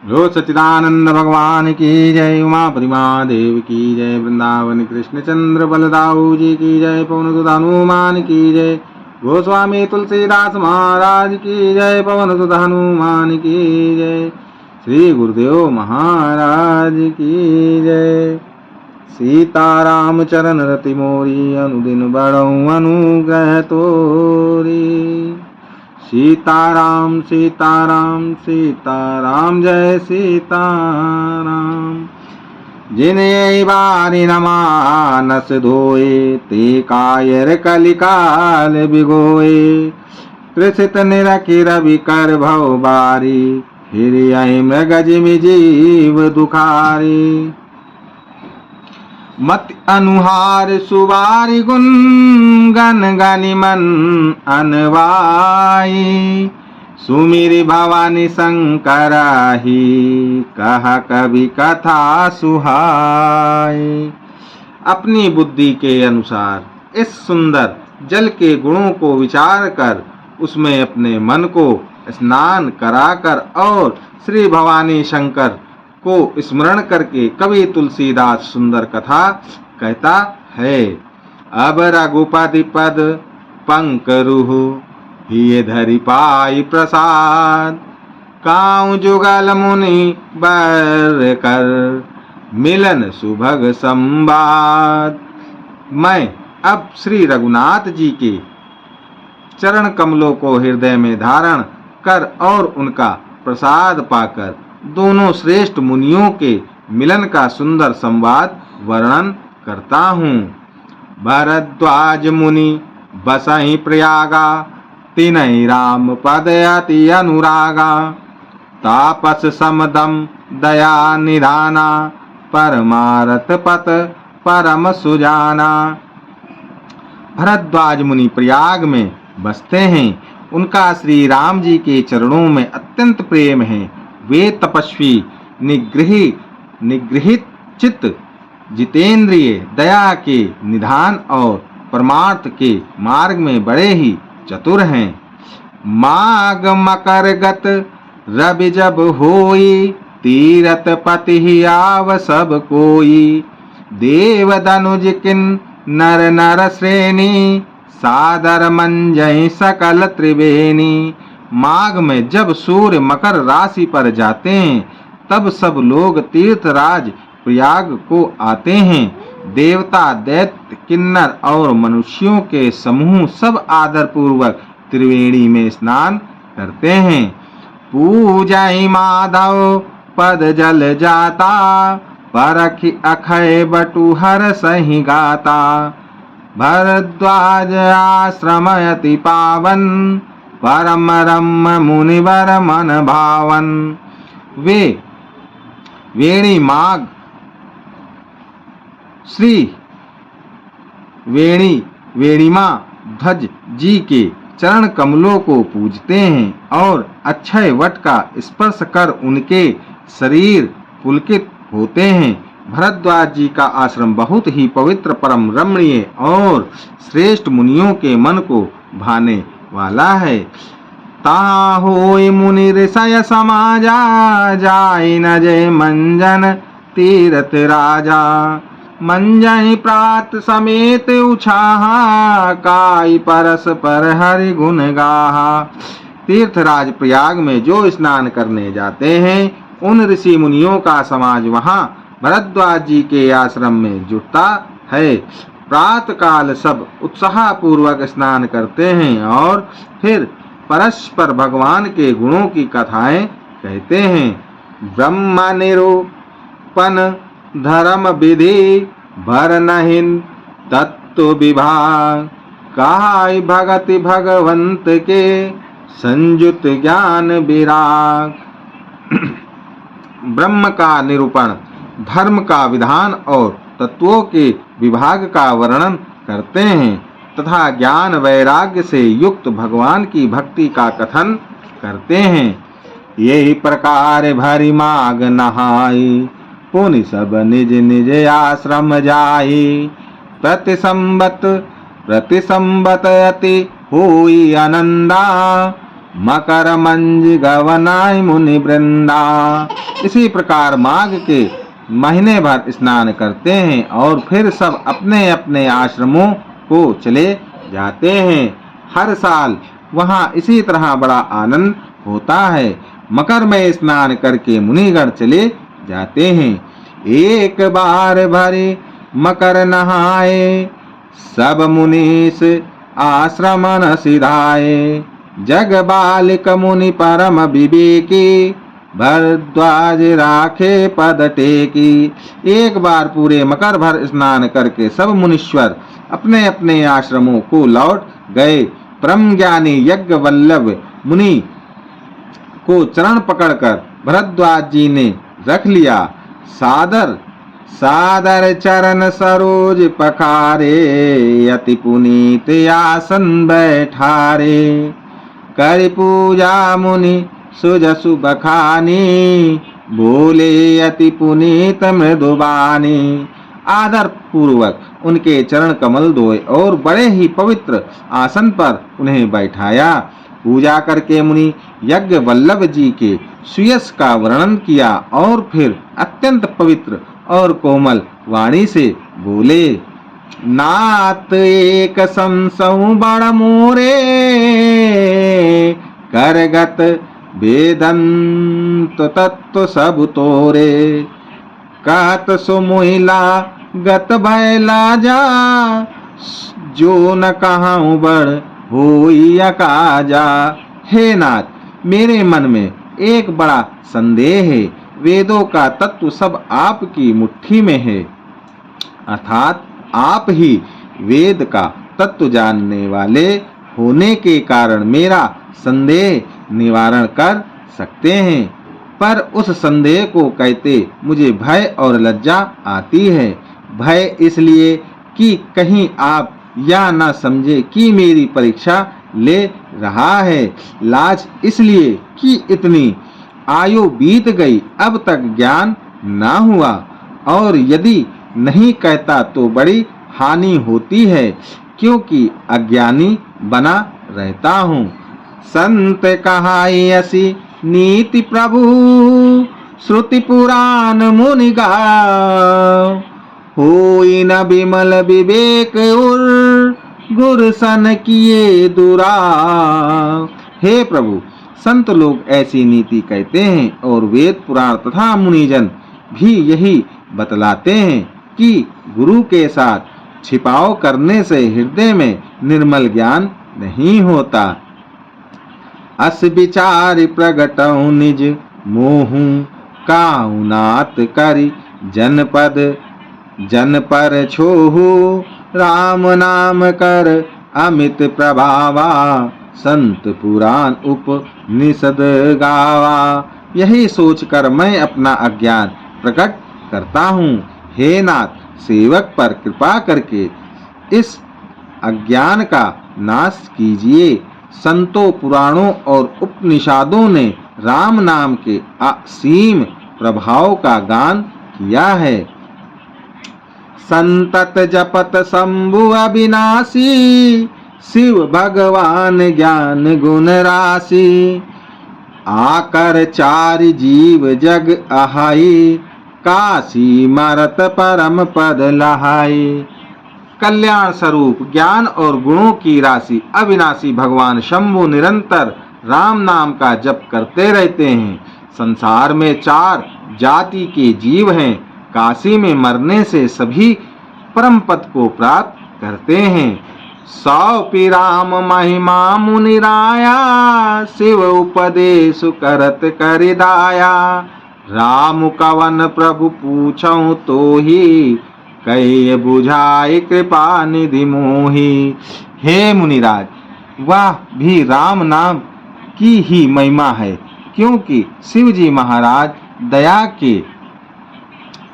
रो सच्चिदानंद भगवान की जय। उमापति महादेव की जय। वृंदावन कृष्ण चंद्र बलदाऊ जी की जय। पवन सुत हनुमान की जय। गोस्वामी तुलसीदास महाराज की जय। पवन सुत हनुमान की जय। श्री गुरुदेव महाराज की जय। सीताराम चरण रति मोरी अनुदिन बड़ऊ अनुग्रह तोरी। सीताराम सीताराम सीताराम जय सीताराम। जिन यही बारी न मानस धोए ते कायर कलिकाल बिगोए। कृषित निरखि रवि कर भव बारी फिर यही मृग जिमि जीव दुखारी। मत अनुहार सुवारी गुण गन गनि मन अनवाई। सुमिर भवानी शंकराही कहा कवि कथा सुहाई। अपनी बुद्धि के अनुसार इस सुंदर जल के गुणों को विचार कर उसमें अपने मन को स्नान कराकर और श्री भवानी शंकर को स्मरण करके कवि तुलसीदास सुंदर कथा कहता है। अब रघुपति पद पंकरुह हिय धरि पाई प्रसाद। काऊ जुगल मुनि बर कर मिलन सुभग संवाद। मैं अब श्री रघुनाथ जी के चरण कमलों को हृदय में धारण कर और उनका प्रसाद पाकर दोनों श्रेष्ठ मुनियों के मिलन का सुंदर संवाद वर्णन करता हूँ। भरद्वाज मुनि बसहि प्रयागा तिनहि राम पद अति अनुरागा। तापस समदम दया निधाना परमारथ पत परम सुजाना। भरद्वाज मुनि प्रयाग में बसते हैं। उनका श्री राम जी के चरणों में अत्यंत प्रेम है। वे तपस्वी निगृहित चित्त जितेंद्रिय दया के निधान और परमार्थ के मार्ग में बड़े ही चतुर हैं। माघ मकर गत रवि जब होई तीरथ पति ही आव सब कोई। देव धनुज किन नर नर श्रेणी सादर मंजहि सकल त्रिवेणी। माघ में जब सूर्य मकर राशि पर जाते हैं तब सब लोग तीर्थराज प्रयाग को आते हैं। देवता दैत्य किन्नर और मनुष्यों के समूह सब आदर पूर्वक त्रिवेणी में स्नान करते हैं। पूजा ही माधव पद जल जाता परखि अखय बटु हर सही गाता। भरद्वाज आश्रम अति पावन परम रम मुनिवर मन भावन। वे वेणी माघ श्री वेणीमा ध्वज जी के चरण कमलों को पूजते हैं और अक्षय वट का स्पर्श कर उनके शरीर पुलकित होते हैं। भरद्वाज जी का आश्रम बहुत ही पवित्र परम रमणीय और श्रेष्ठ मुनियों के मन को भाने वाला है। ता होय मुनि ऋषय समाजा जाय न जय मंजन तीरथ राजा। मंजहि प्रात समेत उछाहा काई परस पर हरि गुण गाहा। तीर्थराज प्रयाग में जो स्नान करने जाते हैं उन ऋषि मुनियों का समाज वहाँ भरद्वाज जी के आश्रम में जुटता है। प्रातः काल सब उत्साह पूर्वक स्नान करते हैं और फिर परस्पर भगवान के गुणों की कथाएं कहते हैं। ब्रह्म निरूपण धर्म विधि भरनहिन तत्व विभाग। कहाई भगति भगवंत के संयुत ज्ञान विराग। ब्रह्म का निरूपण धर्म का विधान और तत्वों के विभाग का वर्णन करते हैं तथा ज्ञान वैराग्य से युक्त भगवान की भक्ति का कथन करते हैं। यही प्रकार भरी माघ नहाई पुनि सब निज निज आश्रम जाई। प्रति संबत अति होई आनंदा मकर मंज गवनाय मुनि वृंदा। इसी प्रकार माघ के महीने भर स्नान करते हैं और फिर सब अपने अपने आश्रमों को चले जाते हैं। हर साल वहाँ इसी तरह बड़ा आनंद होता है। मकर में स्नान करके मुनिगण चले जाते हैं। एक बार भरे मकर नहाए, सब मुनीस आश्रम न सिधाए। जग बालिक मुनि परम विवेकी, भरद्वाज राखे पद टेकी। एक बार पूरे मकर भर स्नान करके सब मुनीश्वर अपने अपने आश्रमों को लौट गए। परम ज्ञानी यज्ञ वल्लभ मुनि को चरण पकड़कर भरद्वाज जी ने रख लिया। सादर सादर चरण सरोज पखारे, अति पुनीत आसन बैठारे। कर पूजा मुनि सुजसु बखानी, बोले अति पुनीत मृदुबानी। आदर पूर्वक उनके चरण कमल धोए और बड़े ही पवित्र आसन पर उन्हें बैठाया। पूजा करके मुनि यज्ञ वल्लभ जी के सुयश का वर्णन किया और फिर अत्यंत पवित्र और कोमल वाणी से बोले, नाथ एक संसौ बड़ मोरे, करगत वेदंत तत्व सब तोरे। कहत सो मोहिला गत भैला जा, जो न कहाऊं बड़ होई अकाजा। हे नाथ, मेरे मन में एक बड़ा संदेह है। वेदों का तत्व सब आपकी मुट्ठी में है, अर्थात आप ही वेद का तत्व जानने वाले होने के कारण मेरा संदेह निवारण कर सकते हैं। पर उस संदेह को कहते मुझे भय और लज्जा आती है। भय इसलिए कि कहीं आप या न समझे कि मेरी परीक्षा ले रहा है। लाज इसलिए कि इतनी आयु बीत गई, अब तक ज्ञान ना हुआ, और यदि नहीं कहता तो बड़ी हानि होती है, क्योंकि अज्ञानी बना रहता हूँ। संत कहाई असी नीति प्रभु, श्रुति पुराण मुनि गाओ। होई न विमल विवेक उर, गुर सन किए दुराव। हे प्रभु, संत लोग ऐसी नीति कहते हैं और वेद पुराण तथा मुनिजन भी यही बतलाते हैं कि गुरु के साथ छिपाव करने से हृदय में निर्मल ज्ञान नहीं होता। अस विचार प्रगटऊ निज मोहू, काहू नाथ करि जनपद जन पर छोहू। राम नाम कर अमित प्रभावा, संत पुराण उपनिषद गावा। यही सोचकर मैं अपना अज्ञान प्रकट करता हूँ। हे नाथ, सेवक पर कृपा करके इस अज्ञान का नाश कीजिए। संतों, पुराणों और उपनिषदों ने राम नाम के असीम प्रभाव का गान किया है। संतत जपत शंभु अविनाशी, शिव भगवान ज्ञान गुण राशि। आकर चार जीव जग आहाई, काशी मरत परम पद लहाई। कल्याण स्वरूप ज्ञान और गुणों की राशि अविनाशी भगवान शंभु निरंतर राम नाम का जप करते रहते हैं। संसार में चार जाति के जीव हैं। काशी में मरने से सभी परम पद को प्राप्त करते हैं। सौपी राम महिमा मुनिराया, शिव उपदेश करत करिदाया। राम कवन प्रभु पूछऊं तो ही, कही बुझाई कृपा निधि मोही। हे मुनिराज, वह भी राम नाम की ही महिमा है, क्योंकि शिव जी महाराज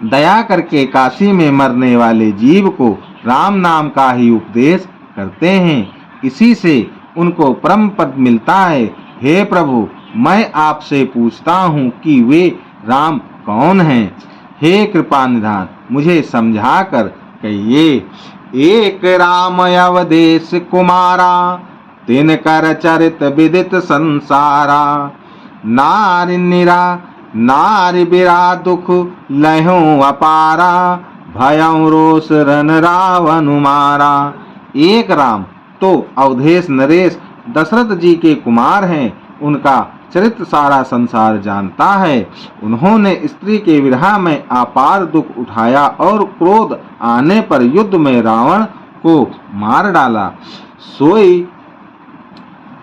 दया करके काशी में मरने वाले जीव को राम नाम का ही उपदेश करते हैं। इसी से उनको परम पद मिलता है। हे प्रभु, मैं आपसे पूछता हूँ कि वे राम कौन हैं? हे कृपा निधान, मुझे समझा कर कहिए। एक राम अवधेश कुमारा, तिन कर चरित विदित संसारा। नारि निरा नारि बिरा दुख लहो अपारा, भयं रोष रन रावण मारा। एक राम तो अवधेश नरेश दशरथ जी के कुमार हैं, उनका चरित्र सारा संसार जानता है। उन्होंने स्त्री के विरह में अपार दुख उठाया और क्रोध आने पर युद्ध में रावण को मार डाला। सोई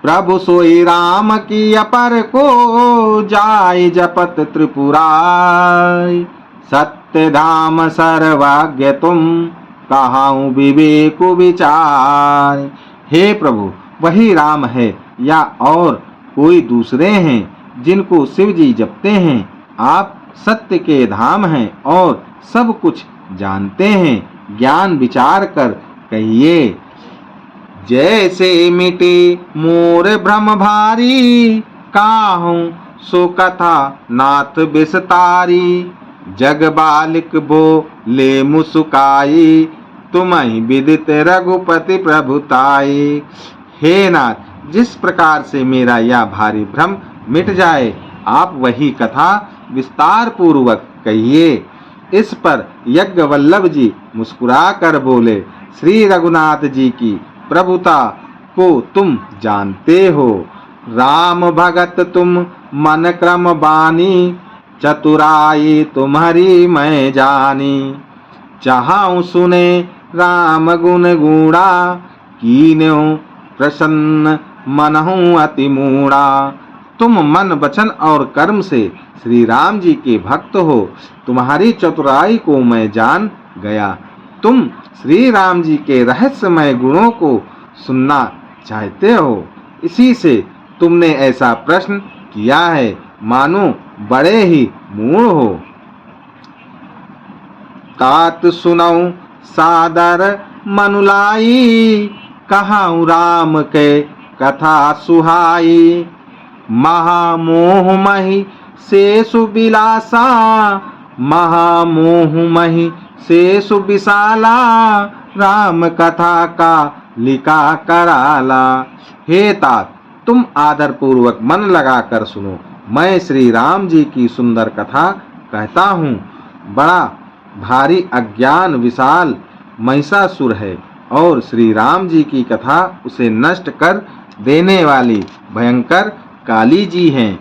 प्रभु सोई राम की अपर को, जाय जपत त्रिपुरारी। सत्य धाम सर्वज्ञ तुम, कहाऊं विवेक विचार। हे प्रभु, वही राम है या और कोई दूसरे हैं जिनको शिव जी जपते हैं। आप सत्य के धाम हैं और सब कुछ जानते हैं, ज्ञान विचार कर कहिए। जैसे मिटे मोर भ्रम भारी, काहूं सो कथा नाथ विस्तारी। जग बालिक बोले मुस्काई, तुम्हि विदित रघुपति प्रभुताई। हे नाथ, जिस प्रकार से मेरा यह भारी भ्रम मिट जाए, आप वही कथा विस्तार पूर्वक कहिए। इस पर यज्ञवल्लभ जी मुस्कुरा कर बोले, श्री रघुनाथ जी की प्रभुता को तुम जानते हो। राम भगत तुम मन क्रम बानी, चतुराई तुम्हारी मैं जानी। चाहूं सुने राम गुण गुणा, कीन्हूं प्रसन्न मनहूं अति मूढ़ा। तुम मन वचन और कर्म से श्री राम जी के भक्त हो, तुम्हारी चतुराई को मैं जान गया। तुम श्री राम जी के रहस्यमय गुणों को सुनना चाहते हो, इसी से तुमने ऐसा प्रश्न किया है, मानो बड़े ही मूढ़ हो। तात सुनऊ सादर मनुलाई, कहाऊं राम के कथा सुहाई। महामोह मही से सुबिलासा, महामोह मही से सुबिसाला। राम कथा का लिखा कराला। हे तात, तुम आदर पूर्वक मन लगाकर सुनो। मैं श्री राम जी की सुंदर कथा कहता हूँ। बड़ा भारी अज्ञान विशाल महिषासुर है और श्री राम जी की कथा उसे नष्ट कर देने वाली भयंकर काली जी हैं।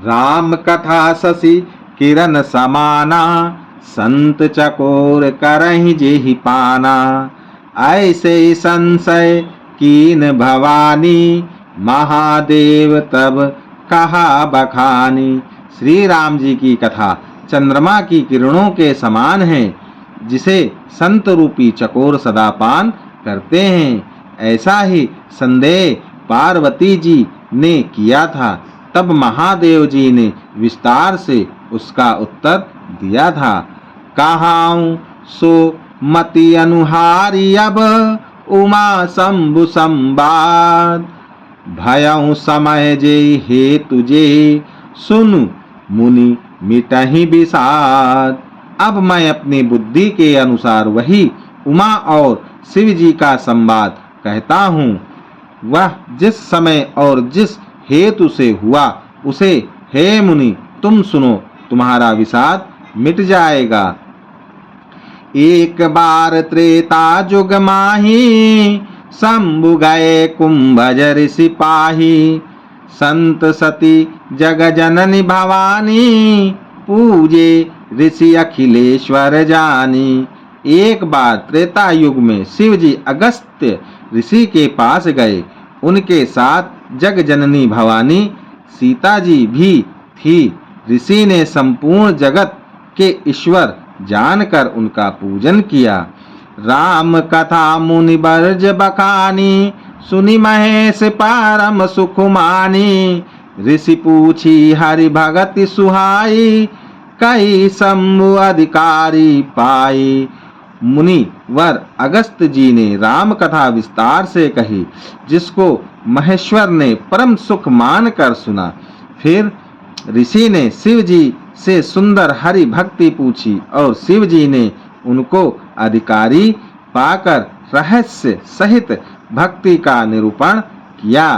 राम कथा शशि किरण समाना, संत चकोर करहि जेहि पाना। ऐसे संशय कीन भवानी, महादेव तब कहा बखानी। श्री राम जी की कथा चंद्रमा की किरणों के समान है, जिसे संत रूपी चकोर सदा पान करते हैं। ऐसा ही संदेह पार्वती जी ने किया था, तब महादेव जी ने विस्तार से उसका उत्तर दिया था। कहाऊं सो मति अनुहारी, अब उमा शंभु संवाद। भयं समय जे हेतु जे, सुनु मुनि मिटहि विषाद। अब मैं अपनी बुद्धि के अनुसार वही उमा और शिव जी का संवाद कहता हूँ। वह जिस समय और जिस हेतु से हुआ, उसे हे मुनि तुम सुनो, तुम्हारा विषाद मिट जाएगा। एक बार त्रेता जुग माही, शंभु गए कुंभज सिपाही। संत सती जग जननी भवानी, पूजे ऋषि अखिलेश्वर जानी। एक बार त्रेता युग में शिव जी अगस्त्य ऋषि के पास गए। उनके साथ जग जननी भवानी सीता जी भी थी। ऋषि ने संपूर्ण जगत के ईश्वर जानकर उनका पूजन किया। राम कथा मुनि बरज बखानी, सुनि महेश परम सुख मानी। ऋषि पूछी हरि भगति सुहाई, कई शंभु अधिकारी पाई। मुनि वर अगस्त जी ने राम कथा विस्तार से कही, जिसको महेश्वर ने परम सुख मानकर सुना। फिर ऋषि ने शिव जी से सुंदर हरि भक्ति पूछी और शिव जी ने उनको अधिकारी पाकर रहस्य सहित भक्ति का निरूपण किया।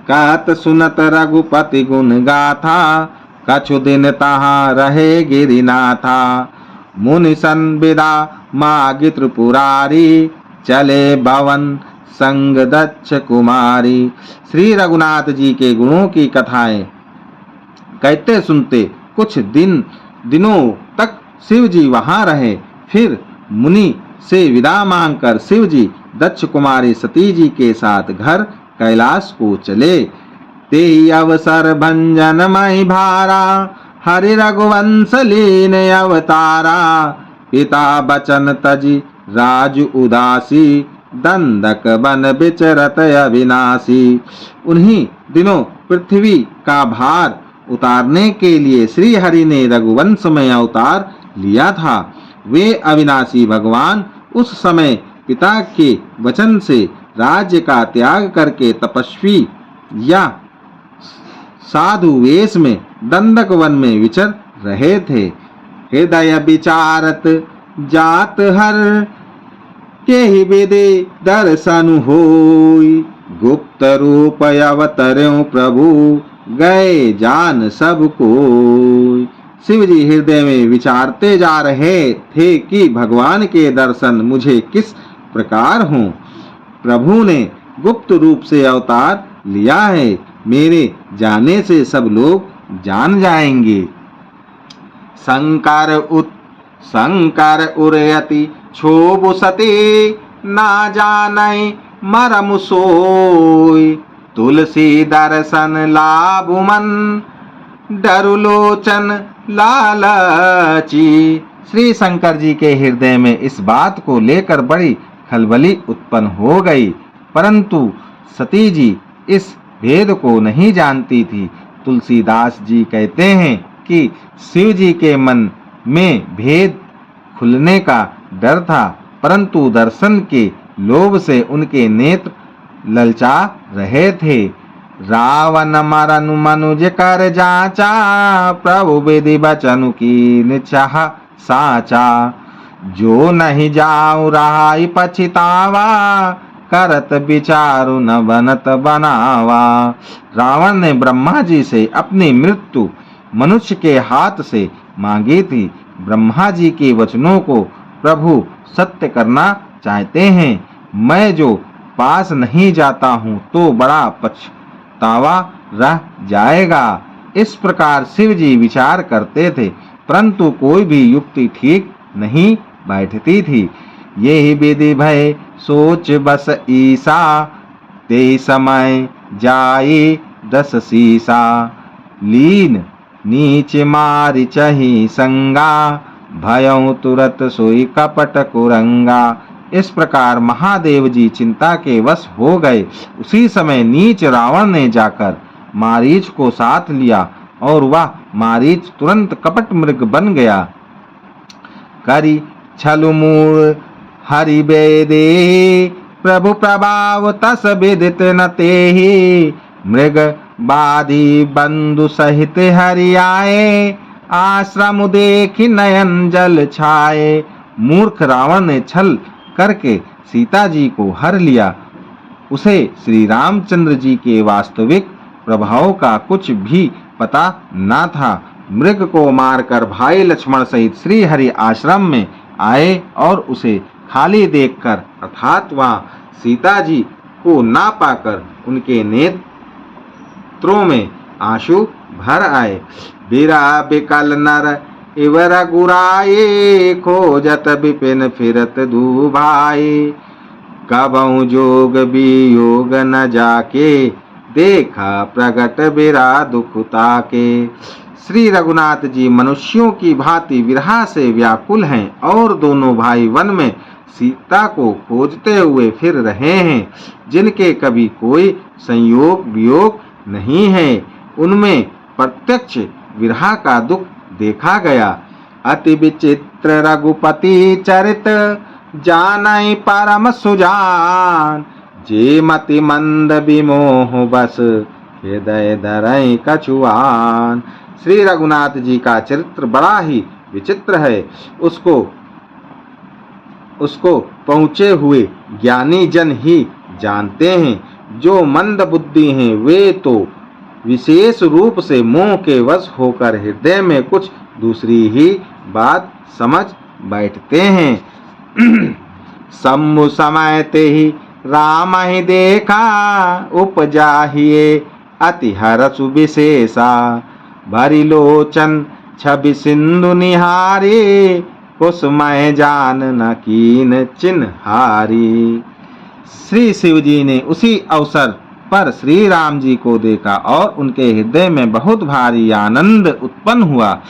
कहत सुनत रघुपति गुण गाथा, कछु दिन तहाँ रहे गिरिनाथा। मुनि सन विदा मागी त्रिपुरारी, चले भवन संग दक्ष कुमारी। श्री रघुनाथ जी के गुणों की कथाएं कहते सुनते कुछ दिनों तक शिव जी वहां रहे। फिर मुनि से विदा मांगकर शिव जी दक्ष कुमारी सती जी के साथ घर कैलाश को चले। ते अवसर भंजन मई भारा, हरि रघुवंश लीन अवतारा। पिता बचन तजी राज उदासी, दंडक बन विचरत अविनाशी। उन्हीं दिनों पृथ्वी का भार उतारने के लिए श्री हरि ने रघुवंश में अवतार लिया था। वे अविनाशी भगवान उस समय पिता के वचन से राज्य का त्याग करके तपस्वी या साधु वेश में दंडक वन में विचर रहे थे। हृदय विचारत जात हर, के ही विधि दर्शन होई। गुप्त रूप अवतर्यों प्रभु, गए जान सब कोई। शिव जी हृदय में विचारते जा रहे थे कि भगवान के दर्शन मुझे किस प्रकार हों। प्रभु ने गुप्त रूप से अवतार लिया है, मेरे जाने से सब लोग जान जाएंगे। शंकर उरयति क्षोभ सती, ना जानै मरम सोई। तुलसी दर्शन लाभ मन, डरुलोचन लालची। श्री शंकर जी के हृदय में इस बात को लेकर बड़ी खलबली उत्पन्न हो गई, परंतु सती जी इस भेद को नहीं जानती थी। तुलसीदास जी कहते हैं कि शिव जी के मन में भेद खुलने का डर था, परंतु दर्शन के लोभ से उनके नेत्र ललचा रहे थे। रावण मरन मनुज कर जाचा, प्रभु विधि बचनु की निचाह साचा। जो नहीं जाऊं रहाई पछितावा, करत विचारु न बनत बनावा। रावण ने ब्रह्मा जी से अपनी मृत्यु मनुष्य के हाथ से मांगी थी। ब्रह्मा जी के वचनों को प्रभु सत्य करना चाहते हैं। मैं जो पास नहीं जाता हूँ तो बड़ा पछतावा रह जाएगा। इस प्रकार शिव जी विचार करते थे, परंतु कोई भी युक्ति ठीक नहीं बैठती थी। यही विधि भय सोच बस ईसा, ते समय जाए दस सीसा। लीन नीच मारि चही संगा, भयं तुरत सोई कपट कुरंगा। इस प्रकार महादेव जी चिंता के वश हो गए। उसी समय नीच रावण ने जाकर मारीच को साथ लिया और वह मारीच तुरंत कपट मृग बन गया। करी छलु मूल हरि बेदे, प्रभु प्रभाव तस विदित न तेहि। मृग बाधी बंधु सहित हरि आए, आश्रम देखि नयन जल छाए। मूर्ख रावण ने छल करके सीता जी को हर लिया। उसे श्री रामचंद्र जी के वास्तविक प्रभाव का कुछ भी पता न था। मृग को मारकर भाई लक्ष्मण सहित श्री हरि आश्रम में आए और उसे खाली देखकर अर्थात वहाँ सीता जी को ना पाकर उनके नेत्रों में आंसू भर आए। बीरा बिकल नर इव रघुराए, खोजत विपिन फिरत दुभाए। कबहु जोग वियोग न जाके, देखा प्रगट बिरा दुख ताके। श्री रघुनाथ जी मनुष्यों की भांति विरह से व्याकुल हैं और दोनों भाई वन में सीता को खोजते हुए फिर रहे हैं, जिनके कभी कोई संयोग वियोग नहीं है। उनमें प्रत्यक्ष विरह का दुख देखा गया। अति विचित्र रघुपति चरित, जानई परम सुजान। जे मति मंद विमोह बस, हृदय धरई कछुआन। श्री रघुनाथ जी का चरित्र बड़ा ही विचित्र है। उसको पहुँचे हुए ज्ञानी जन ही जानते हैं। जो मंद बुद्धि हैं वे तो विशेष रूप से मोह के वश होकर हृदय में कुछ दूसरी ही बात समझ बैठते हैं। शंभु समय ते ही राम ही देखा, उपजाहिए अति हरसु विशेषा। भरी लोचन छवि सिंधु निहारी, कुसमय जान न कीन चिन्हारी। श्री शिव जी ने उसी अवसर पर श्री राम जी को देखा और उनके हृदय में बहुत भारी आनंद उत्पन्न हुआ।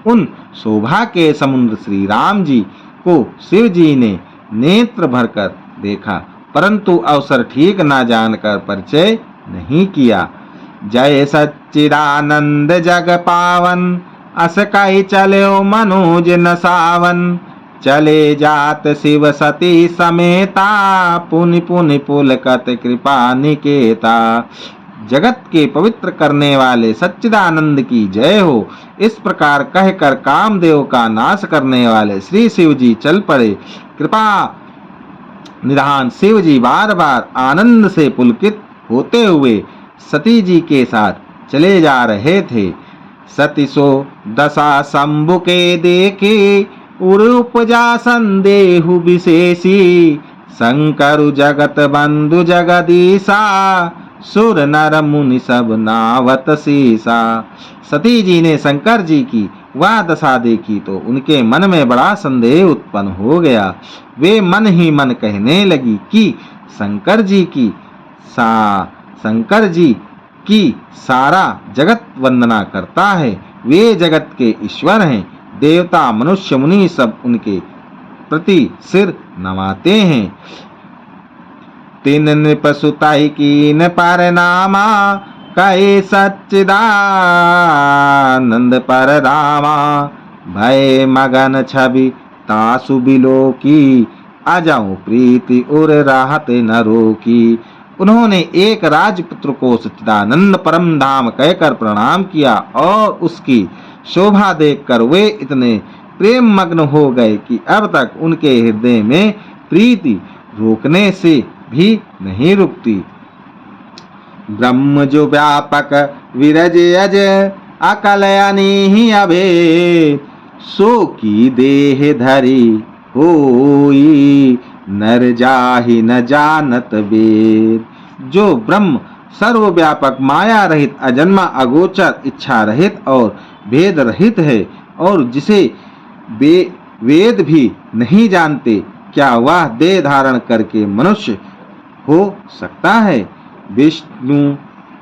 उन शोभा के समुद्र श्री राम जी को शिव जी ने नेत्र भरकर देखा, परंतु अवसर ठीक न जानकर परिचय नहीं किया। जय सच्चिदानंद जग पावन, अस कहि चलो मनुज न सावन। चले जात शिव सती समेता, पुनि पुनि पुलकत कृपा निकेता। जगत के पवित्र करने वाले सच्चिदानंद की जय हो। इस प्रकार कहकर कामदेव का नाश करने वाले श्री शिव जी चल पड़े। कृपा निधान शिव जी बार बार आनंद से पुलकित होते हुए सती जी के साथ चले जा रहे थे। सती सो दशा शंभु के देखे, उर उपजा संदेहु विशेषी। शंकर जगत बंधु जगदीशा, सुर नर मुनि सब नावत शीसा। सती जी ने शंकर जी की वह दशा देखी तो उनके मन में बड़ा संदेह उत्पन्न हो गया। वे मन ही मन कहने लगी कि शंकर जी की सारा जगत वंदना करता है। वे जगत के ईश्वर हैं। देवता मनुष्य मुनि सब उनके प्रति सिर नवाते हैं। तीन नृप सुताई कीन पर नामा, कहे सच्चिदानंद पर रामा। भय मगन छवि तासु बिलो की, अजाऊं प्रीति उर राहत न रोकी। उन्होंने एक राजपुत्र को सच्चिदानंद परम धाम कहकर प्रणाम किया और उसकी शोभा देखकर वे इतने प्रेम मग्न हो गए कि अब तक उनके हृदय में प्रीति रोकने से भी नहीं रुकती। ब्रह्म जो व्यापक विरज अज, अकल अनीहि अभेद। सो की देह धरी होई, नर जाहि न जानत वेद। जो ब्रह्म सर्वव्यापक माया रहित अजन्मा अगोचर इच्छा रहित और भेद रहित है और जिसे वेद भी नहीं जानते, क्या वह देह धारण करके मनुष्य हो सकता है। विष्णु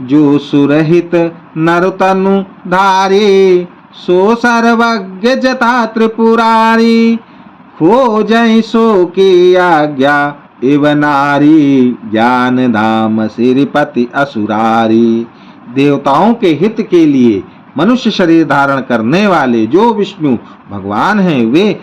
जो सुरहित नरतनु धारी, सो सर्वज्ञ जता त्रिपुरारी। खोजहि सो की आज्ञा इव नारी, ज्ञान धाम श्रीपति असुरारी। देवताओं के हित के लिए मनुष्य शरीर धारण करने वाले जो विष्णु भगवान हैं, वे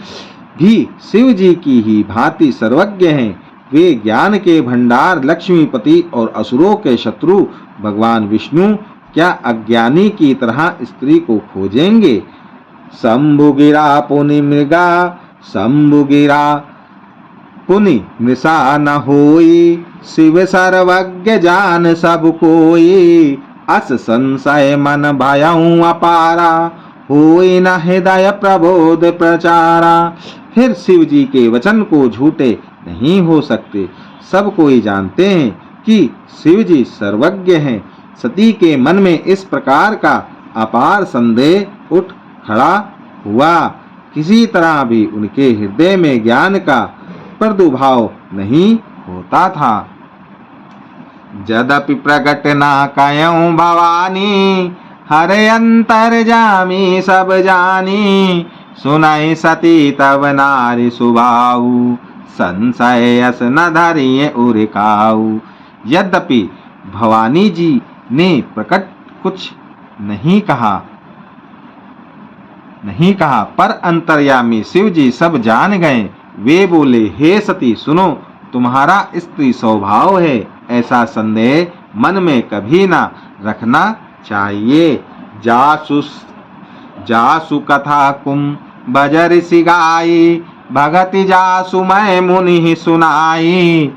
भी शिव जी की ही भांति सर्वज्ञ हैं। वे ज्ञान के भंडार लक्ष्मीपति और असुरों के शत्रु भगवान विष्णु क्या अज्ञानी की तरह स्त्री को खोजेंगे। शंभु गिरा पुनि मृगा, शंभु गिरा पुनि मृषा न होई। शिव सर्वज्ञ जान सब कोई, अस संशय मन भयऊं अपारा। होई न हृदय प्रबोध प्रचारा। फिर शिव जी के वचन को झूठे नहीं हो सकते। सब कोई जानते हैं कि शिव जी सर्वज्ञ हैं। सती के मन में इस प्रकार का अपार संदेह उठ खड़ा हुआ। किसी तरह भी उनके हृदय में ज्ञान का प्रादुर्भाव नहीं होता था। यद्यपि प्रगट ना कयऊं भवानी, हरे अंतर्जामी सब जानी। सुनाई सती तब नारी सुभाऊ, संशय यस न धरिए उरिकाऊ। यद्यपि भवानी जी ने प्रकट कुछ नहीं कहा, पर अंतर्यामी शिव जी सब जान गए। वे बोले, हे सती सुनो, तुम्हारा स्त्री स्वभाव है, ऐसा संदेह मन में कभी ना रखना चाहिए। जासु कथा कुम बजर सिगाई, भगति जासु मैं मुनि सुनाई।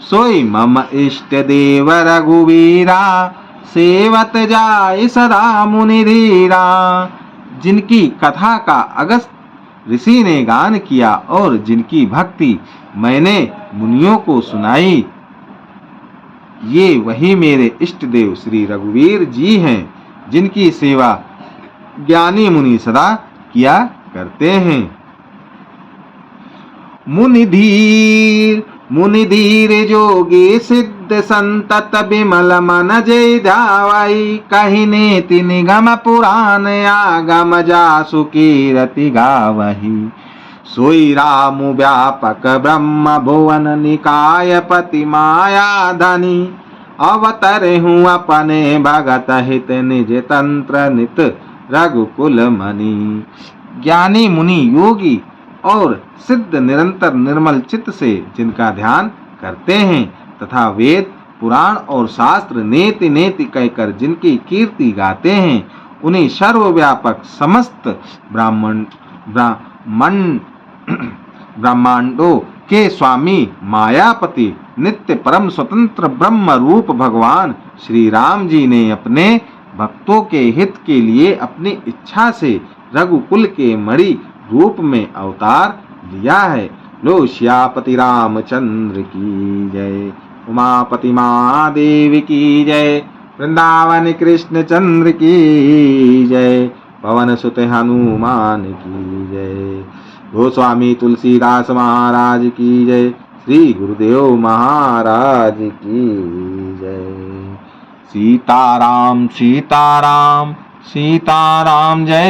सोई मम इष्ट देव रघुवीरा, सेवत जाय सदा मुनि धीरा। जिनकी कथा का अगस्त ऋषि ने गान किया और जिनकी भक्ति मैंने मुनियों को सुनाई, ये वही मेरे इष्ट देव श्री रघुवीर जी हैं, जिनकी सेवा ज्ञानी मुनि सदा किया करते हैं। मुनि धीर जोगी सिद्ध संतत विमल मन जय ध्यावई, कहि नेति निगम पुराण आगम जासु कीरति गावही। सोई राम व्यापक ब्रह्म भुवन निकाय पति माया धनी, अवतरे हूँ अपने भगत हित निज तंत्र नित रघुकुल मणि। ज्ञानी मुनि योगी और सिद्ध निरंतर निर्मल चित्त से जिनका ध्यान करते हैं तथा वेद पुराण और शास्त्र नेति नेति कहकर जिनकी कीर्ति गाते हैं, उन्हीं सर्वव्यापक समस्त ब्रह्मांडों के स्वामी मायापति नित्य परम स्वतंत्र ब्रह्म रूप भगवान श्री राम जी ने अपने भक्तों के हित के लिए अपनी इच्छा से रघुकुल के मणि रूप में अवतार लिया है। लो श्यापति रामचंद्र की जय, उमापति महादेव की जय, वृंदावन कृष्ण चंद्र की जय, पवन सुत हनुमान की जय, गोस्वामी तुलसीदास महाराज की जय, श्री गुरुदेव महाराज की जय। सीताराम सीताराम सीताराम जय।